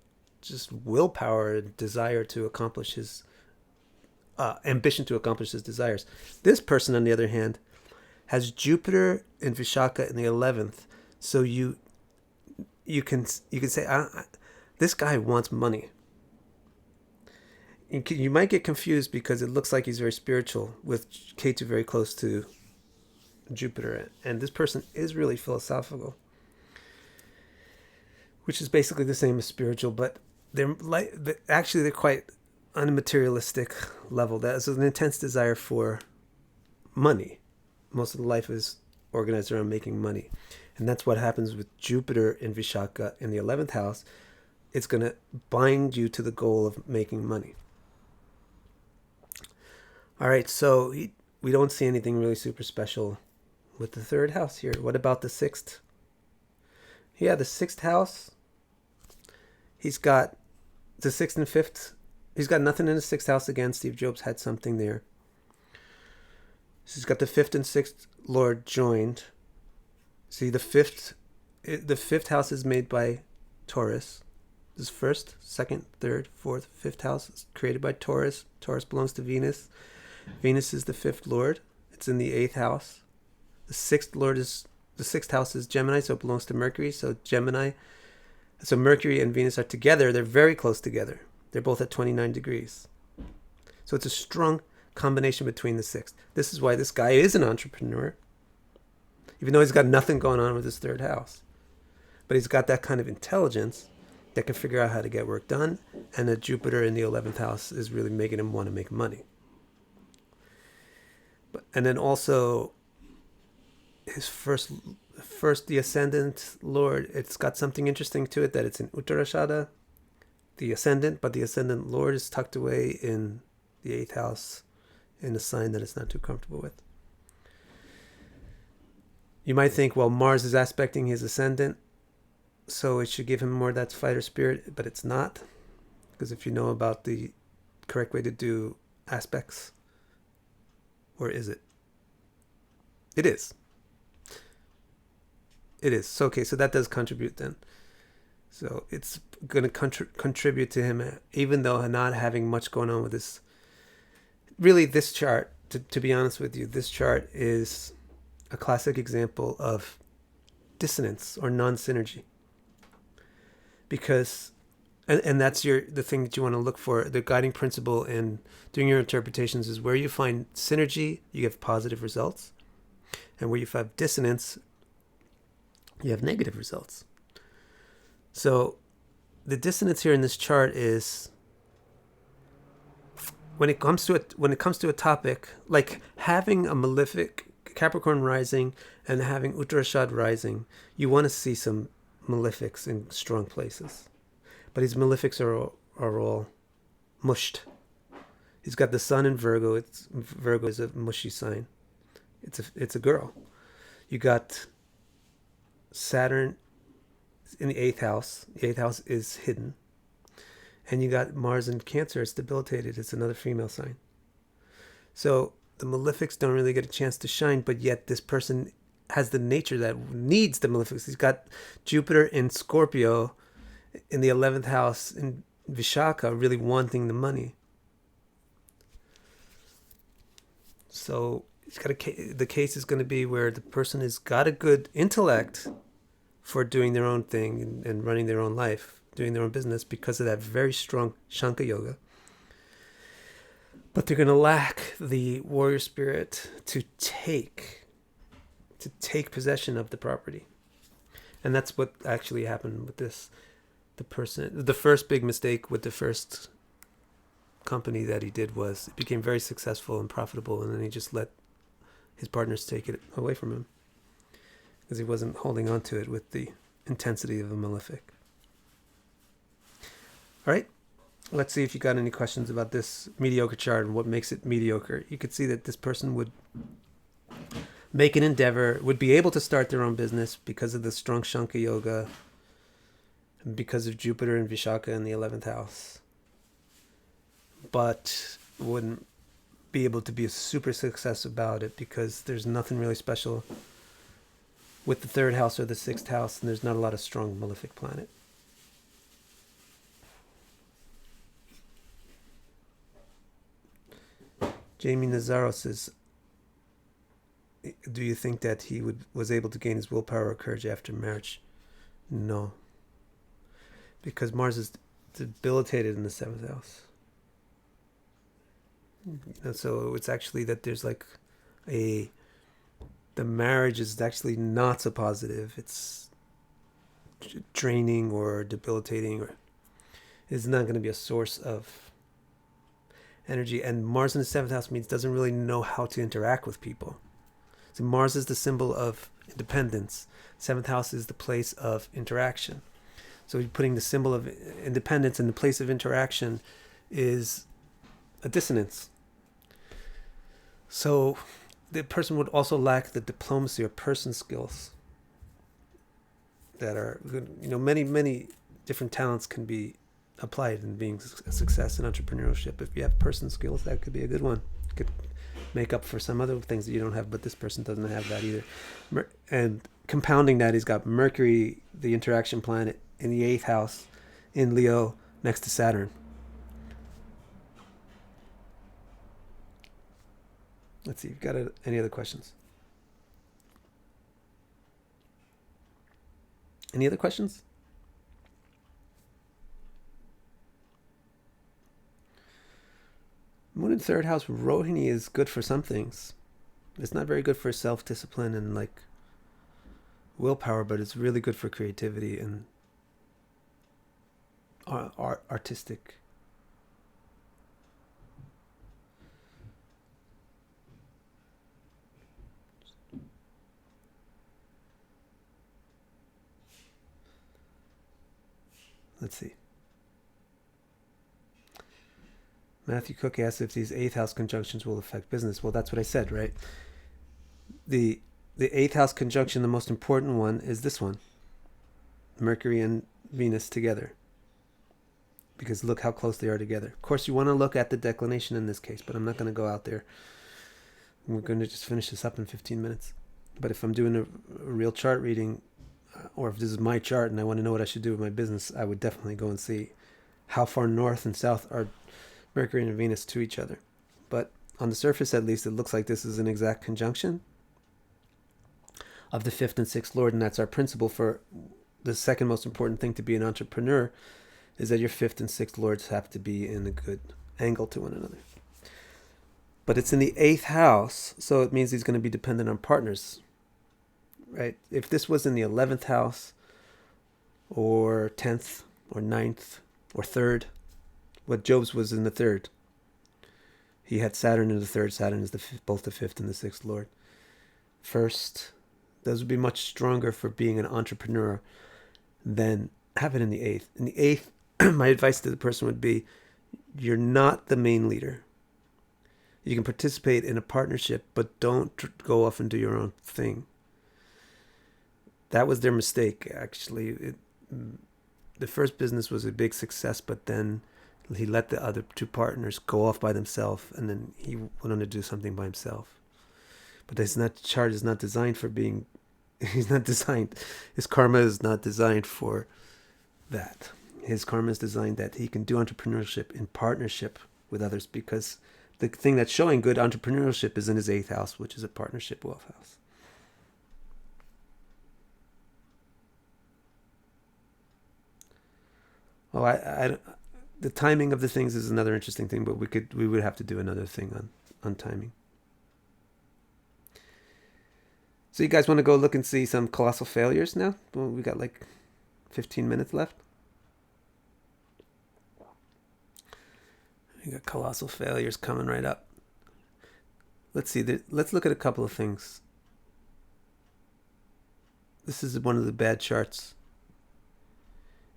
just willpower and desire to accomplish his ambition to accomplish his desires. This person, on the other hand, has Jupiter and Vishaka in the 11th. So you can say, this guy wants money. You might get confused because it looks like he's very spiritual with Ketu very close to Jupiter, and this person is really philosophical, which is basically the same as spiritual, but they're quite on a materialistic level. That's an intense desire for money. Most of the life is organized around making money, and that's what happens with Jupiter in Vishaka in the 11th house. It's going to bind you to the goal of making money. All right, so we don't see anything really super special with the third house here. What about the 6th? Yeah, the 6th house. He's got the 6th and 5th. He's got nothing in the 6th house again. Steve Jobs had something there. So he's got the 5th and 6th Lord joined. See, the 5th house is made by Taurus. This is 1st, 2nd, 3rd, 4th, 5th house is created by Taurus. Taurus belongs to Venus. Venus is the 5th Lord. It's in the 8th house. The 6th house is Gemini, so it belongs to Mercury. So Mercury and Venus are together. They're very close together. They're both at 29 degrees. So it's a strong combination between the 6th. This is why this guy is an entrepreneur, even though he's got nothing going on with his third house. But he's got that kind of intelligence that can figure out how to get work done, and the Jupiter in the 11th house is really making him want to make money. And then also his First, the ascendant Lord, it's got something interesting to it that it's in Uttarashada, the ascendant, but the ascendant Lord is tucked away in the 8th house in a sign that it's not too comfortable with. You might think, well, Mars is aspecting his ascendant, so it should give him more of that fighter spirit, but it's not. Because if you know about the correct way to do aspects, or is it? It is. It is. So, okay, so that does contribute then. So it's going to contribute to him, even though not having much going on with this. Really, this chart, to be honest with you, this chart is a classic example of dissonance or non-synergy. Because, and that's the thing that you want to look for. The guiding principle in doing your interpretations is where you find synergy, you have positive results. And where you have dissonance, you have negative results. So the dissonance here in this chart is when it comes to a topic like having a malefic Capricorn rising and having Uttarashad rising, you want to see some malefics in strong places. But his malefics are all mushed. He's got the sun in Virgo. Virgo is a mushy sign. It's a girl. You got Saturn in the 8th house. The 8th house is hidden. And you got Mars in Cancer. It's debilitated. It's another female sign. So the malefics don't really get a chance to shine, but yet this person has the nature that needs the malefics. He's got Jupiter in Scorpio in the 11th house in Vishaka, really wanting the money. So the case is going to be where the person has got a good intellect for doing their own thing and running their own life, doing their own business because of that very strong Shankha yoga. But they're going to lack the warrior spirit to take possession of the property. And that's what actually happened with this. The first big mistake with the first company that he did was it became very successful and profitable, and then he just let his partners take it away from him because he wasn't holding on to it with the intensity of a malefic. All right, let's see if you got any questions about this mediocre chart and what makes it mediocre. You could see that this person would make an endeavor, would be able to start their own business because of the strong Shankha yoga and because of Jupiter and Vishaka in the 11th house, but wouldn't be able to be a super success about it because there's nothing really special with the 3rd house or the 6th house, and there's not a lot of strong malefic planet. Jamie Nazaro says, do you think that he was able to gain his willpower or courage after marriage? No. Because Mars is debilitated in the 7th house. So it's actually that there's the marriage is actually not so positive. It's draining or debilitating, or it's not going to be a source of energy. And Mars in the 7th house means doesn't really know how to interact with people. So Mars is the symbol of independence. 7th house is the place of interaction. So putting the symbol of independence in the place of interaction is a dissonance. So the person would also lack the diplomacy or person skills that are good. Many different talents can be applied in being a success in entrepreneurship. If you have person skills, that could be a good one. It could make up for some other things that you don't have, but this person doesn't have that either. And compounding that, he's got Mercury, the interaction planet, in the 8th house in Leo next to Saturn. Let's see, you've got any other questions? Any other questions? Moon in 3rd house, Rohini is good for some things. It's not very good for self-discipline and willpower, but it's really good for creativity and artistic. Let's see. Matthew Cook asks if these 8th house conjunctions will affect business. Well, that's what I said, right? The 8th house conjunction, the most important one, is this one. Mercury and Venus together. Because look how close they are together. Of course, you want to look at the declination in this case, but I'm not going to go out there. We're going to just finish this up in 15 minutes. But if I'm doing a real chart reading, or if this is my chart and I want to know what I should do with my business, I would definitely go and see how far north and south are Mercury and Venus to each other. But on the surface, at least, it looks like this is an exact conjunction of the 5th and 6th Lord, and that's our principle for the second most important thing to be an entrepreneur, is that your 5th and 6th Lords have to be in a good angle to one another. But it's in the 8th house, so it means he's going to be dependent on partners, right? If this was in the 11th house, or 10th, or 9th, or 3rd, what Job's was in the 3rd. He had Saturn in the 3rd. Saturn is both the 5th and the 6th Lord. First, those would be much stronger for being an entrepreneur than have it in the 8th. In the 8th, my advice to the person would be, you're not the main leader. You can participate in a partnership, but don't go off and do your own thing. That was their mistake, actually. The first business was a big success, but then he let the other 2 partners go off by themselves, and then he went on to do something by himself. But this chart is not designed for being, he's not designed, his karma is not designed for that. His karma is designed that he can do entrepreneurship in partnership with others, because the thing that's showing good entrepreneurship is in his 8th house, which is a partnership wealth house. Oh, the timing of the things is another interesting thing, but we would have to do another thing on timing. So you guys want to go look and see some colossal failures now? Well, we got like 15 minutes left. We got colossal failures coming right up. Let's see. Let's look at a couple of things. This is one of the bad charts.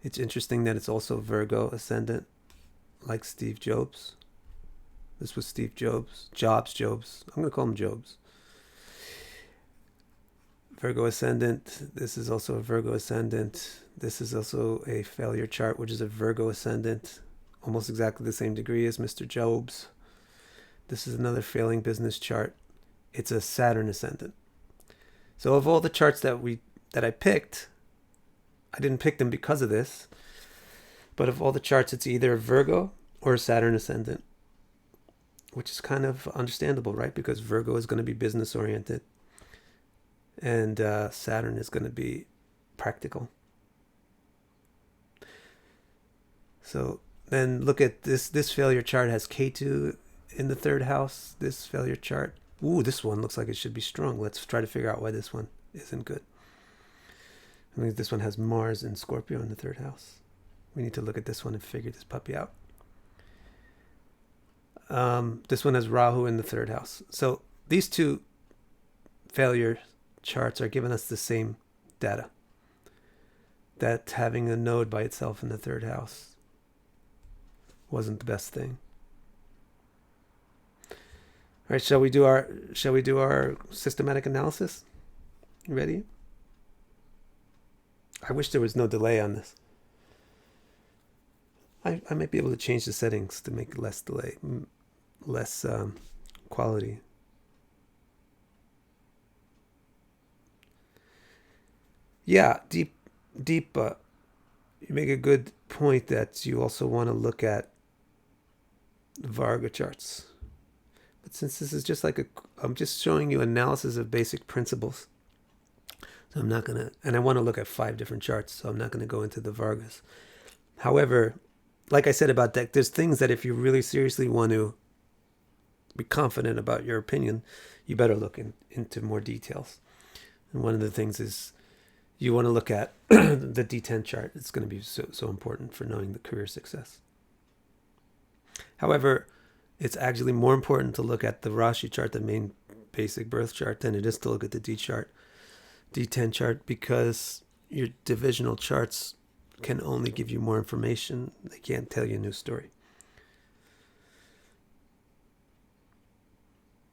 It's interesting that it's also Virgo ascendant, like Steve Jobs. This was Steve Jobs. Jobs. I'm going to call him Jobs. Virgo ascendant. This is also a Virgo ascendant. This is also a failure chart, which is a Virgo ascendant. Almost exactly the same degree as Mr. Jobs. This is another failing business chart. It's a Saturn ascendant. So of all the charts that I picked, I didn't pick them because of this, but of all the charts, it's either Virgo or Saturn ascendant, which is kind of understandable, right? Because Virgo is going to be business oriented, and Saturn is going to be practical. So then look at this. This failure chart has Ketu in the 3rd house. This failure chart, this one looks like it should be strong. Let's try to figure out why this one isn't good. I mean, this one has Mars and Scorpio in the 3rd house. We need to look at this one and figure this puppy out. This one has Rahu in the 3rd house. So these 2 failure charts are giving us the same data. That having a node by itself in the 3rd house wasn't the best thing. All right, shall we do our systematic analysis? You ready? I wish there was no delay on this. I might be able to change the settings to make less delay, less quality. Yeah, deep. You make a good point that you also want to look at Varga charts. But since this is just I'm just showing you analysis of basic principles. So I'm not going to, and I want to look at 5 different charts, so I'm not going to go into the Vargas. However, like I said about deck, there's things that if you really seriously want to be confident about your opinion, you better look into more details. And one of the things is you want to look at the D10 chart. It's going to be so important for knowing the career success. However, it's actually more important to look at the Rashi chart, the main basic birth chart, than it is to look at the D10 chart, because your divisional charts can only give you more information. They can't tell you a new story.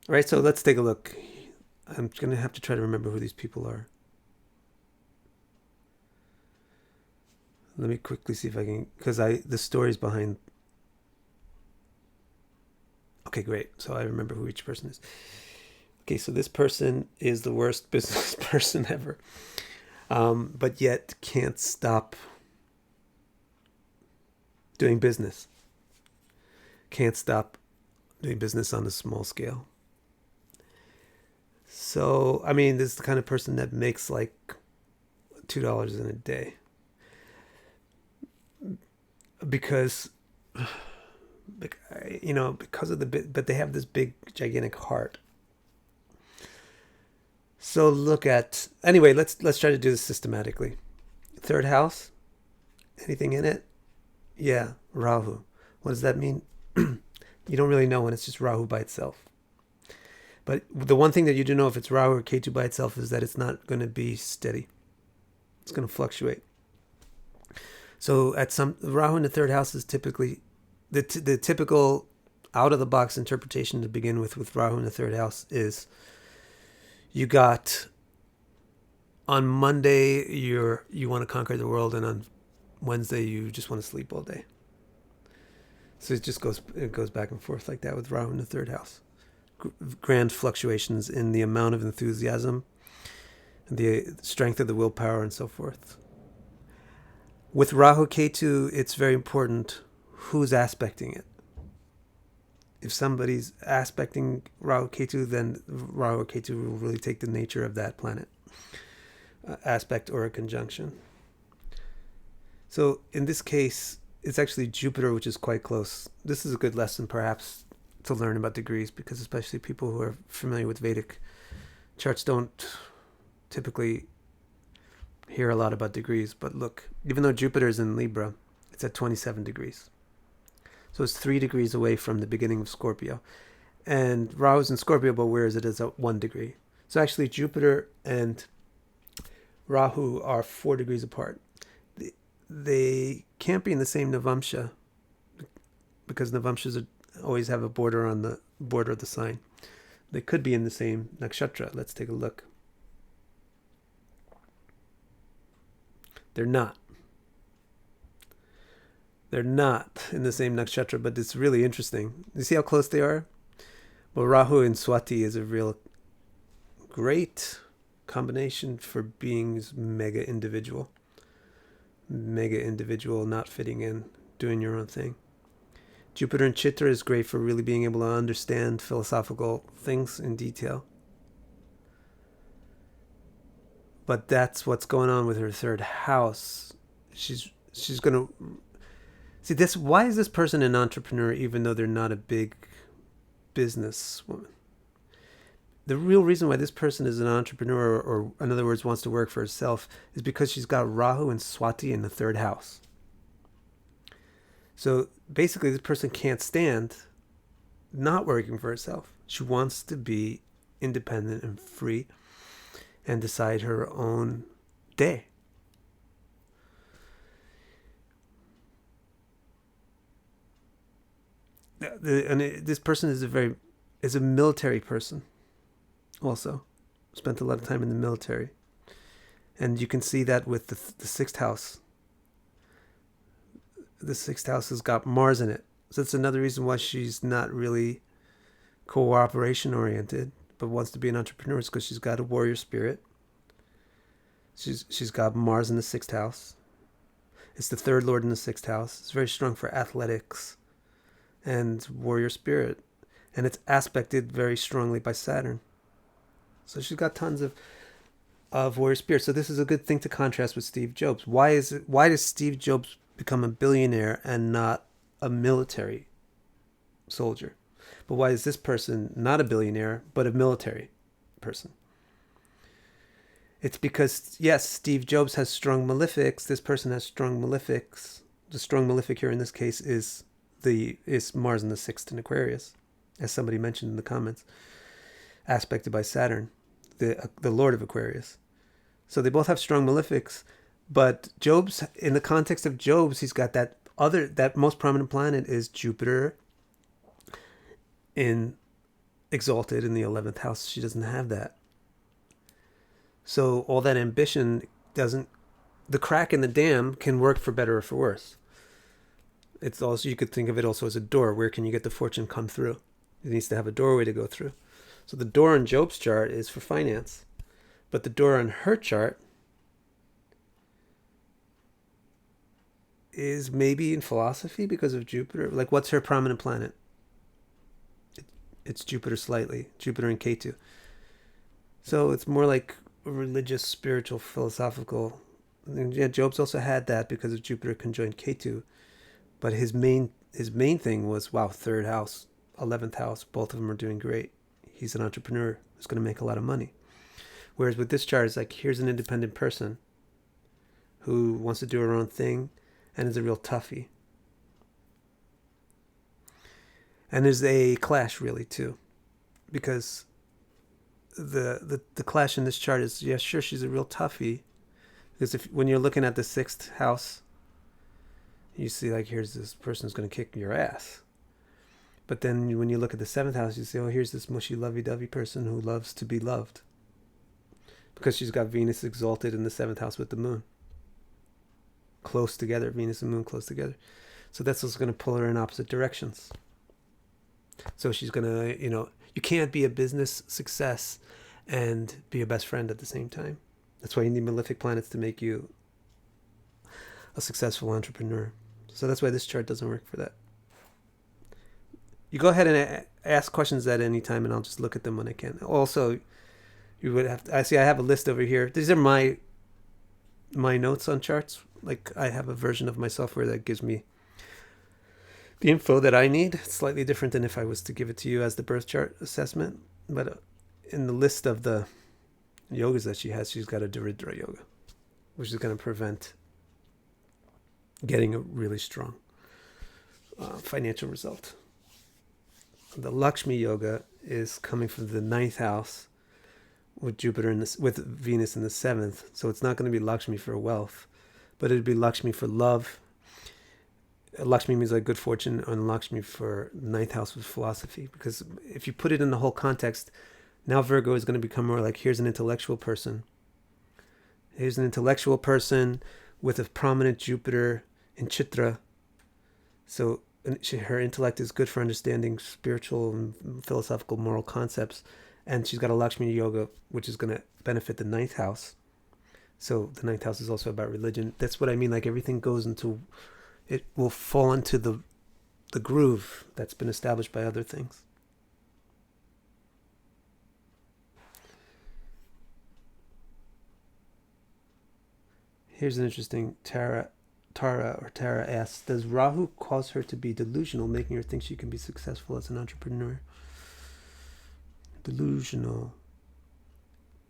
All right, so let's take a look. I'm going to have to try to remember who these people are. Let me quickly see if I can, because the story's behind. Okay, great. So I remember who each person is. Okay, so this person is the worst business person ever, but yet can't stop doing business. Can't stop doing business on a small scale. So, I mean, this is the kind of person that makes like $2 in a day. Because because of but they have this big, gigantic heart. So anyway, let's try to do this systematically. Third house, anything in it? Yeah, Rahu. What does that mean? You don't really know when it's just Rahu by itself. But the one thing that you do know if it's Rahu or Ketu by itself is that it's not going to be steady. It's going to fluctuate. So Rahu in the third house is typically the typical out of the box interpretation to begin with Rahu in the third house is you got on Monday you want to conquer the world, and on Wednesday you just want to sleep all day. So it goes back and forth like that with Rahu in the third house. Grand fluctuations in the amount of enthusiasm, the strength of the willpower, and so forth. With Rahu Ketu, it's very important who's aspecting it. If somebody's aspecting Rahu Ketu, then Rahu Ketu will really take the nature of that planet. Aspect or a conjunction. So in this case, it's actually Jupiter, which is quite close. This is a good lesson, perhaps, to learn about degrees, because especially people who are familiar with Vedic charts don't typically hear a lot about degrees. But look, even though Jupiter is in Libra, it's at 27 degrees. So it's 3 degrees away from the beginning of Scorpio. And Rahu's in Scorpio, but where is it? It's at 1 degree. So actually Jupiter and Rahu are 4 degrees apart. They can't be in the same Navamsha, because Navamshas always have a border on the border of the sign. They could be in the same nakshatra. Let's take a look. They're not. They're not in the same nakshatra, but it's really interesting. You see how close they are? Well, Rahu in Swati is a real great combination for being mega individual, not fitting in, doing your own thing. Jupiter in Chitra is great for really being able to understand philosophical things in detail. But that's what's going on with her third house. She's going to see this. Why is this person an entrepreneur even though they're not a big businesswoman? The real reason why this person is an entrepreneur, or in other words, wants to work for herself, is because she's got Rahu and Swati in the third house. So basically, this person can't stand not working for herself. She wants to be independent and free and decide her own day. This person is a military person. Also, spent a lot of time in the military, and you can see that with the sixth house. The sixth house has got Mars in it, so that's another reason why she's not really cooperation oriented, but wants to be an entrepreneur, is because she's got a warrior spirit. She's got Mars in the sixth house. It's the third lord in the sixth house. It's very strong for athletics and warrior spirit, and it's aspected very strongly by Saturn. So she's got tons of warrior spirit. So this is a good thing to contrast with Steve Jobs. Why does Steve Jobs become a billionaire and not a military soldier? But why is this person not a billionaire but a military person? It's because, yes, Steve Jobs has strong malefics. This person has strong malefics. The strong malefic here in this case is Mars in the sixth in Aquarius, as somebody mentioned in the comments, aspected by Saturn, the Lord of Aquarius. So they both have strong malefics, But in the context of Job's, he's got that most prominent planet is Jupiter in exalted in the 11th house. She doesn't have that. So all that ambition doesn't, the crack in the dam can work for better or for worse. It's also, you could think of it also as a door. Where can you get the fortune come through? It needs to have a doorway to go through. So the door on Job's chart is for finance. But the door on her chart is maybe in philosophy because of Jupiter. Like, what's her prominent planet? It's Jupiter slightly. Jupiter and Ketu. So it's more like religious, spiritual, philosophical. And yeah, Job's also had that because of Jupiter conjoined Ketu. But his main thing was, wow, 3rd house, 11th house, both of them are doing great. He's an entrepreneur who's going to make a lot of money. Whereas with this chart, it's like, here's an independent person who wants to do her own thing and is a real toughie. And there's a clash, really, too. Because the clash in this chart is, yeah, sure, she's a real toughie. Because when you're looking at the 6th house, you see, like, here's this person who's going to kick your ass. But then when you look at the 7th house, you see, oh, here's this mushy, lovey-dovey person who loves to be loved. Because she's got Venus exalted in the 7th house with the moon. Close together, Venus and moon close together. So that's what's going to pull her in opposite directions. So she's going to, you can't be a business success and be a best friend at the same time. That's why you need malefic planets to make you a successful entrepreneur. So that's why this chart doesn't work for that. You go ahead and ask questions at any time, and I'll just look at them when I can. Also, you would have to, I have a list over here. These are my notes on charts. Like, I have a version of my software that gives me the info that I need. It's slightly different than if I was to give it to you as the birth chart assessment. But in the list of the yogas that she has, she's got a Daridra yoga, which is going to prevent getting a really strong financial result. The Lakshmi yoga is coming from the 9th house with Jupiter with Venus in the 7th. So it's not going to be Lakshmi for wealth, but it'd be Lakshmi for love. Lakshmi means like good fortune, and Lakshmi for 9th house with philosophy. Because if you put it in the whole context, now Virgo is going to become more like, here's an intellectual person. Here's an intellectual person with a prominent Jupiter in Chitra. So her intellect is good for understanding spiritual and philosophical moral concepts. And she's got a Lakshmi yoga, which is going to benefit the 9th house. So the 9th house is also about religion. That's what I mean. Like, everything goes into, it will fall into the groove that's been established by other things. Here's an interesting Tara asks, does Rahu cause her to be delusional, making her think she can be successful as an entrepreneur? Delusional.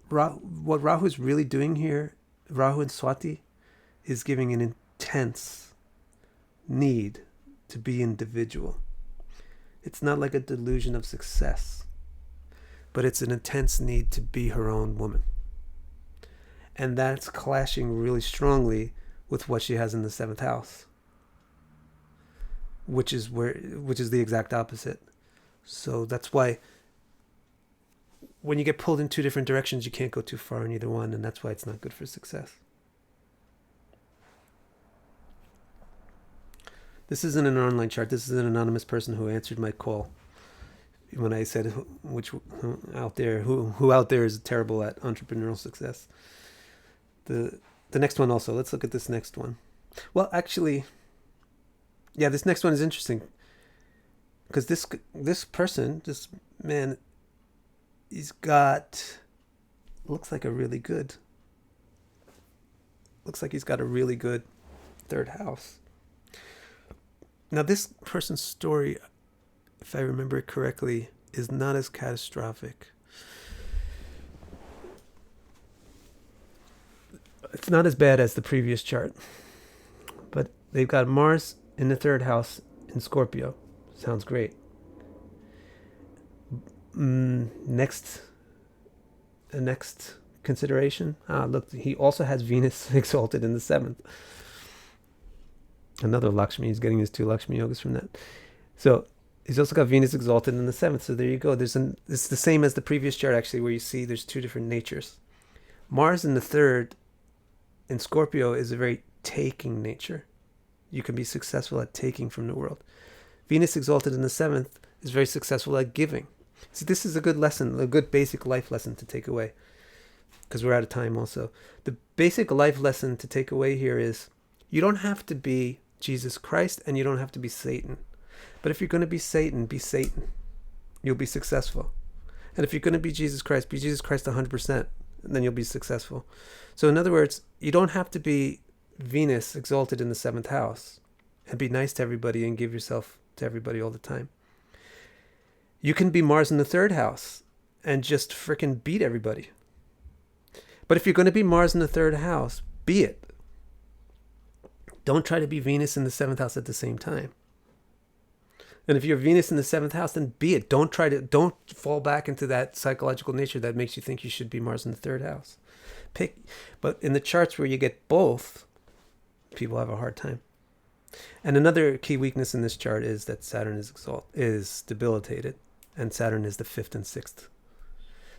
What Rahu is really doing here, Rahu and Swati, is giving an intense need to be individual. It's not like a delusion of success, but it's an intense need to be her own woman. And that's clashing really strongly with what she has in the 7th house, which is the exact opposite. So that's why when you get pulled in two different directions, you can't go too far in either one, and that's why it's not good for success. This isn't an online chart. This is an anonymous person who answered my call when I said who out there is terrible at entrepreneurial success. The next one also. Let's look at this next one. Well, actually, yeah, this next one is interesting because this man, he's got looks like he's got a really good 3rd house. Now, this person's story, if I remember it correctly, is not as catastrophic. It's not as bad as the previous chart, but they've got Mars in the 3rd house in Scorpio. Sounds great. The next consideration. Look, he also has Venus exalted in the 7th. Another Lakshmi. He's getting his 2 Lakshmi yogas from that. So he's also got Venus exalted in the 7th. So there you go. It's the same as the previous chart, actually, where you see there's 2 different natures. Mars in the 3rd in Scorpio is a very taking nature. You can be successful at taking from the world. Venus exalted in the 7th is very successful at giving. See, this is a good lesson, a good basic life lesson to take away, because we're out of time also. The basic life lesson to take away here is you don't have to be Jesus Christ and you don't have to be Satan. But if you're going to be Satan, be Satan. You'll be successful. And if you're going to be Jesus Christ 100%, and then you'll be successful. So in other words, you don't have to be Venus exalted in the 7th house and be nice to everybody and give yourself to everybody all the time. You can be Mars in the 3rd house and just freaking beat everybody. But if you're going to be Mars in the 3rd house, be it. Don't try to be Venus in the 7th house at the same time. And if you're Venus in the 7th house, then be it. Don't fall back into that psychological nature that makes you think you should be Mars in the 3rd house. But in the charts where you get both, people have a hard time. And another key weakness in this chart is that Saturn is debilitated, and Saturn is the 5th and 6th.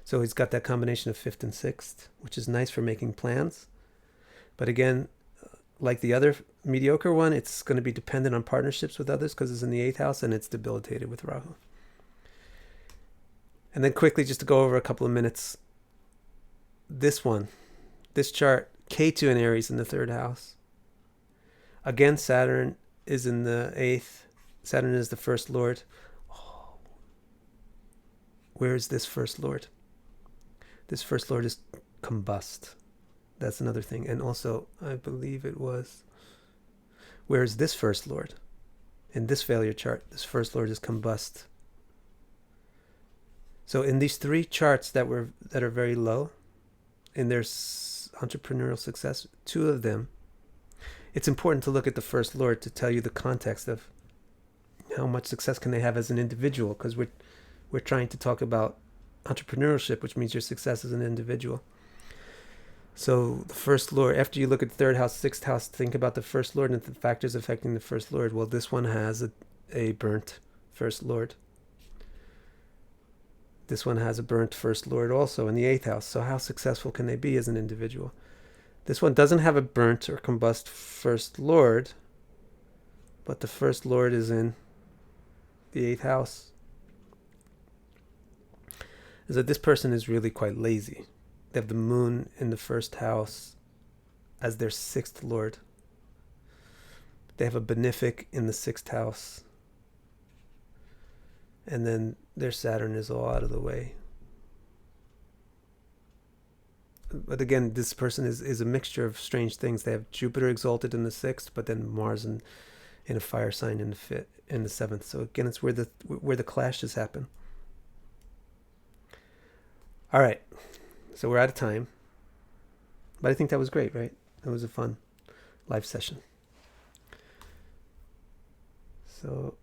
So he's got that combination of 5th and 6th, which is nice for making plans. But again, like the other mediocre one, it's going to be dependent on partnerships with others because it's in the 8th house and it's debilitated with Rahu. And then quickly, just to go over a couple of minutes, this chart, Ketu in Aries in the 3rd house. Again, Saturn is in the 8th. Saturn is the first lord. Oh. Where is this first lord? This first lord is combust. That's another thing. And also, I believe it was, where is this first lord? In this failure chart, this first lord is combust. So in these 3 charts that are very low in their entrepreneurial success, 2 of them, it's important to look at the first lord to tell you the context of how much success can they have as an individual, because we're trying to talk about entrepreneurship, which means your success as an individual. So the first lord, after you look at the 3rd house, 6th house, think about the first lord and the factors affecting the first lord. Well, this one has a burnt first lord. This one has a burnt first lord also in the 8th house. So how successful can they be as an individual? This one doesn't have a burnt or combust first lord, but the first lord is in the 8th house. Is that this person is really quite lazy. They have the moon in the 1st house as their 6th lord. They have a benefic in the 6th house. And then their Saturn is all out of the way. But again, this person is a mixture of strange things. They have Jupiter exalted in the 6th, but then Mars in a fire sign in the 7th. So again, it's where the clashes happen. All right, so we're out of time. But I think that was great, right? It was a fun live session. So,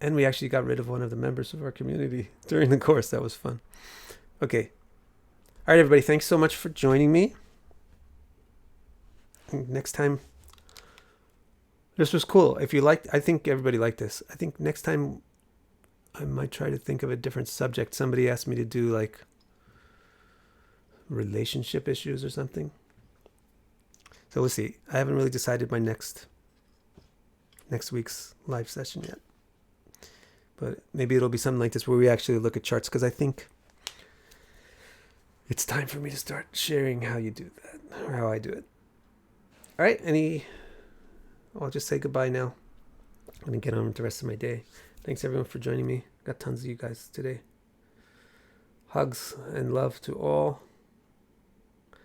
and we actually got rid of one of the members of our community during the course. That was fun. Okay. All right, everybody. Thanks so much for joining me. Next time, this was cool. If you liked, I think everybody liked this. I think next time I might try to think of a different subject. Somebody asked me to do like relationship issues or something. So we'll see. I haven't really decided my next week's live session yet. But maybe it'll be something like this where we actually look at charts, because I think it's time for me to start sharing how you do that, or how I do it. All right, I'll just say goodbye now. I'm going to get on with the rest of my day. Thanks everyone for joining me. Got tons of you guys today. Hugs and love to all.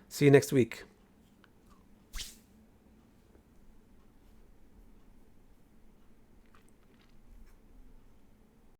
See you next week.